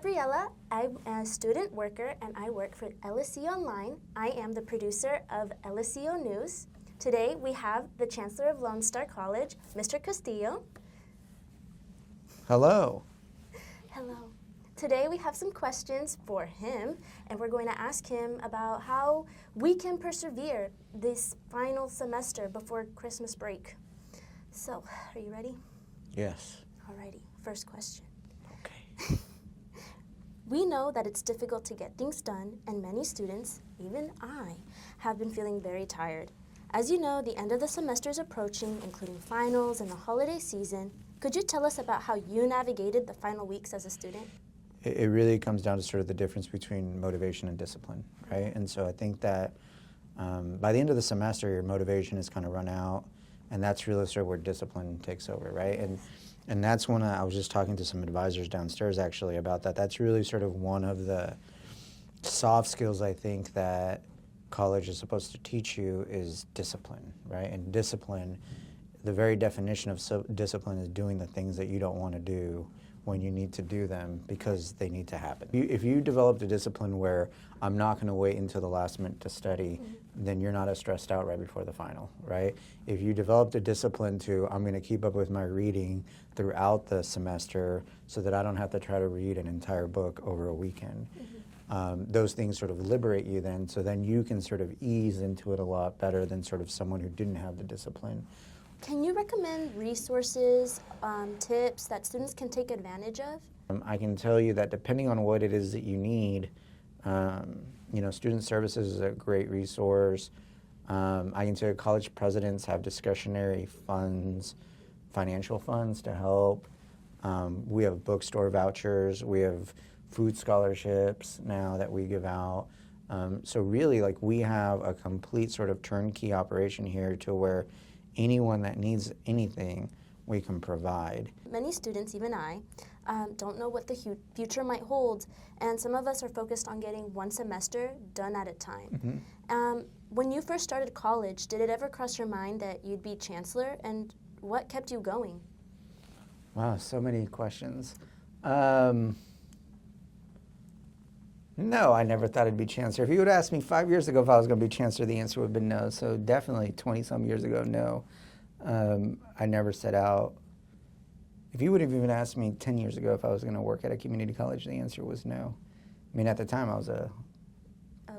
Gabriella. I'm a student worker and I work for LSCO Online. I am the producer of LSCO News. Today we have the Chancellor of Lone Star College, Mr. Castillo. Hello. Hello. Today we have some questions for him, and we're going to ask him about how we can persevere this final semester before Christmas break. So, are you ready? Yes. Alrighty, first question. Okay. We know that it's difficult to get things done, and many students, even I, have been feeling very tired. As you know, the end of the semester is approaching, including finals and the holiday season. Could you tell us about how you navigated the final weeks as a student? It really comes down to sort of the difference between motivation and discipline, right? And so I think that by the end of the semester, your motivation is kind of run out, and that's really sort of where discipline takes over, right? And that's when I was just talking to some advisors downstairs actually about that. That's really sort of one of the soft skills I think that college is supposed to teach you is discipline, right? And discipline, the very definition of discipline is doing the things that you don't want to do when you need to do them because they need to happen. If you developed a discipline where I'm not going to wait until the last minute to study, then you're not as stressed out right before the final, right? If you developed a discipline to, I'm going to keep up with my reading throughout the semester so that I don't have to try to read an entire book over a weekend, those things sort of liberate you then, so then you can sort of ease into it a lot better than sort of someone who didn't have the discipline. Can you recommend resources, tips that students can take advantage of? I can tell you that depending on what it is that you need, student services is a great resource. I can tell you college presidents have discretionary funds, financial funds to help. We have bookstore vouchers. We have food scholarships now that we give out. So really, like, we have a complete sort of turnkey operation here to where anyone that needs anything, we can provide. Many students, even I, don't know what the future might hold, and some of us are focused on getting one semester done at a time. When you first started college, did it ever cross your mind that you'd be chancellor, and what kept you going? Wow, so many questions. No, I never thought I'd be chancellor. If you would ask me 5 years ago if I was going to be chancellor, the answer would have been no. So definitely 20-some years ago, no. I never set out. If you would have even asked me 10 years ago if I was going to work at a community college, the answer was no. I mean, at the time, I was a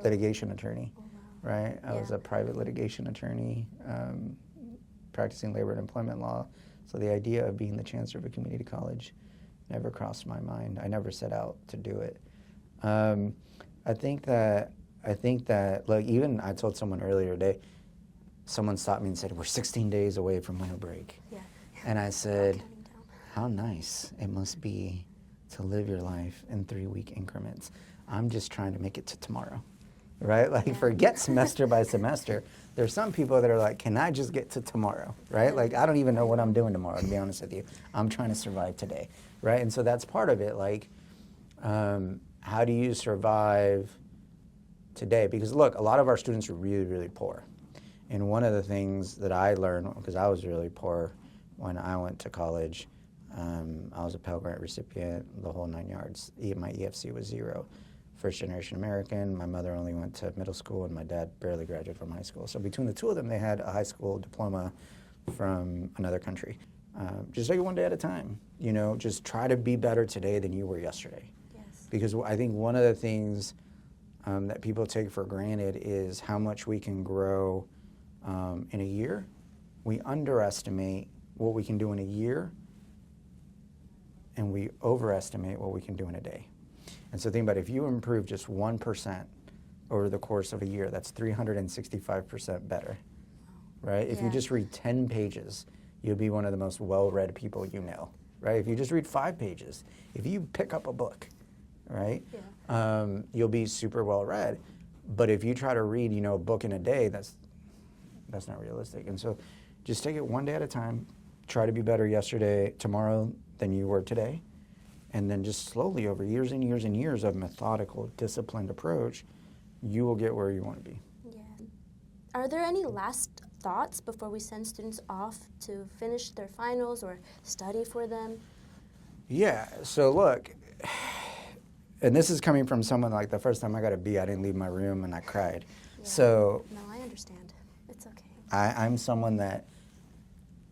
litigation attorney, right? I was a private litigation attorney practicing labor and employment law. So the idea of being the chancellor of a community college never crossed my mind. I never set out to do it. I think that, like, even I told someone earlier today, someone stopped me and said, we're 16 days away from winter break. Yeah. And I said, how nice it must be to live your life in 3-week increments. I'm just trying to make it to tomorrow, right? Like, forget semester by semester. There's some people that are like, can I just get to tomorrow, right? Like, I don't even know what I'm doing tomorrow, to be honest with you. I'm trying to survive today, right? And so that's part of it, like, how do you survive today? Because look, a lot of our students are really, really poor. And one of the things that I learned, because I was really poor when I went to college, I was a Pell Grant recipient, the whole 9 yards. My EFC was 0. First generation American, my mother only went to middle school and my dad barely graduated from high school. So between the two of them, they had a high school diploma from another country. Just take it one day at a time. You know, just try to be better today than you were yesterday. Because I think one of the things that people take for granted is how much we can grow in a year. We underestimate what we can do in a year, and we overestimate what we can do in a day. And so think about it, if you improve just 1% over the course of a year, that's 365% better, right? If you just read 10 pages, you'll be one of the most well-read people you know, right? If you just read 5 pages, if you pick up a book, right? You'll be super well read. But if you try to read, a book in a day, that's not realistic. And so just take it one day at a time. Try to be better tomorrow than you were today. And then just slowly over years and years and years of methodical, disciplined approach, you will get where you want to be. Yeah. Are there any last thoughts before we send students off to finish their finals or study for them? Yeah, so look, and this is coming from someone like the first time I got a B, I didn't leave my room and I cried. Yeah. So No, I understand. It's okay. I'm someone that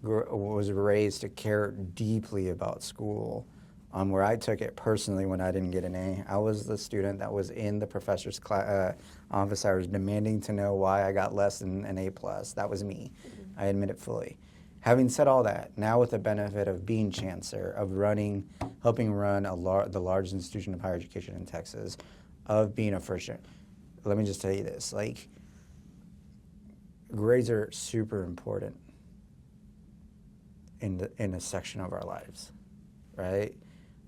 was raised to care deeply about school, where I took it personally when I didn't get an A. I was the student that was in the professor's office hours demanding to know why I got less than an A+. That was me. Mm-hmm. I admit it fully. Having said all that, now with the benefit of being chancellor, of helping run the largest institution of higher education in Texas, of being a first year, let me just tell you this, like, grades are super important in a section of our lives, right?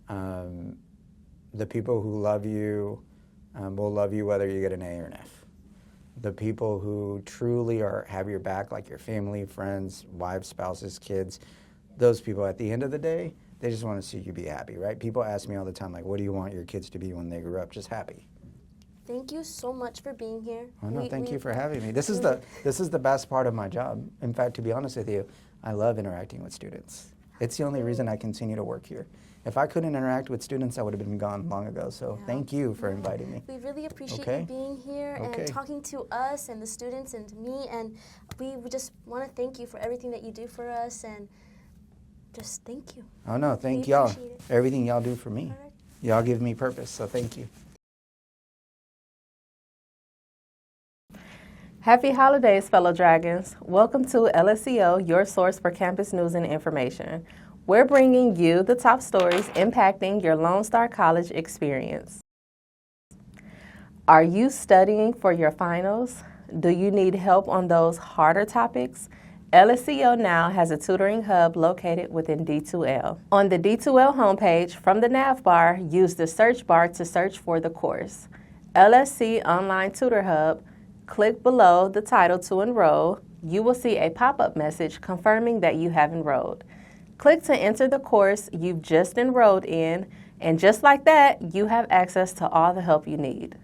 The people who love you will love you whether you get an A or an F. The people who truly have your back, like your family, friends, wives, spouses, kids, those people at the end of the day, they just want to see you be happy, right? People ask me all the time, like, what do you want your kids to be when they grow up? Just happy. Thank you so much for being here. Oh, no, thank you for having me. This is the best part of my job. In fact, to be honest with you, I love interacting with students. It's the only reason I continue to work here. If I couldn't interact with students, I would have been gone long ago. So thank you for inviting me. We really appreciate you being here and talking to us and the students and me. And we just want to thank you for everything that you do for us. And just thank you. Oh, no, thank y'all. Everything y'all do for me. Right. Y'all give me purpose, so thank you. Happy holidays, fellow Dragons. Welcome to LSCO, your source for campus news and information. We're bringing you the top stories impacting your Lone Star College experience. Are you studying for your finals? Do you need help on those harder topics? LSCO now has a tutoring hub located within D2L. On the D2L homepage, from the nav bar, use the search bar to search for the course. LSC Online Tutor Hub. Click below the title to enroll. You will see a pop-up message confirming that you have enrolled. Click to enter the course you've just enrolled in, and just like that, you have access to all the help you need.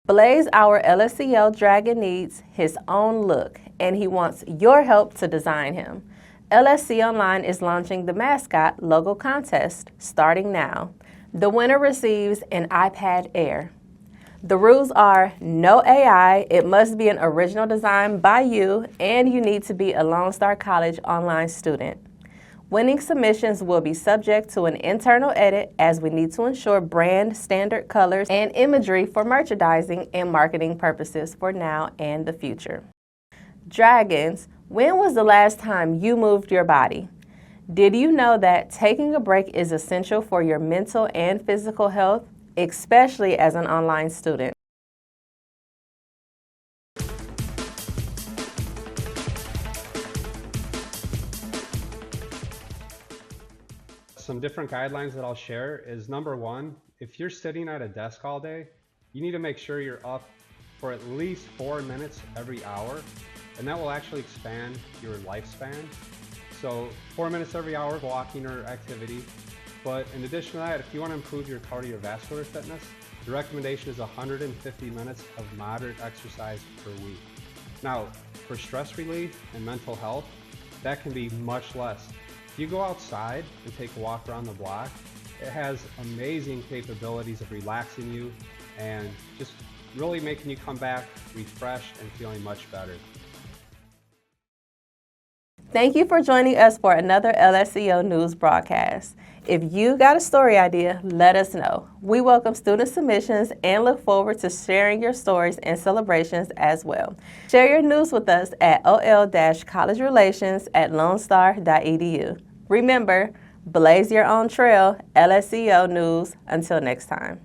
Blaze, our LSCL Dragon, needs his own look, and he wants your help to design him. LSC Online is launching the Mascot Logo Contest starting now. The winner receives an iPad Air. The rules are no AI, it must be an original design by you, and you need to be a Lone Star College online student. Winning submissions will be subject to an internal edit as we need to ensure brand standard colors and imagery for merchandising and marketing purposes for now and the future. Dragons, when was the last time you moved your body? Did you know that taking a break is essential for your mental and physical health, especially as an online student? Some different guidelines that I'll share is, number one, if you're sitting at a desk all day, you need to make sure you're up for at least 4 minutes every hour, and that will actually expand your lifespan. So 4 minutes every hour walking or activity. But in addition to that, if you want to improve your cardiovascular fitness, the recommendation is 150 minutes of moderate exercise per week. Now, for stress relief and mental health, that can be much less. If you go outside and take a walk around the block, it has amazing capabilities of relaxing you and just really making you come back refreshed and feeling much better. Thank you for joining us for another LSCO News broadcast. If you got a story idea, let us know. We welcome student submissions and look forward to sharing your stories and celebrations as well. Share your news with us at ol-collegerelations@lonestar.edu. Remember, blaze your own trail. LSCO News. Until next time.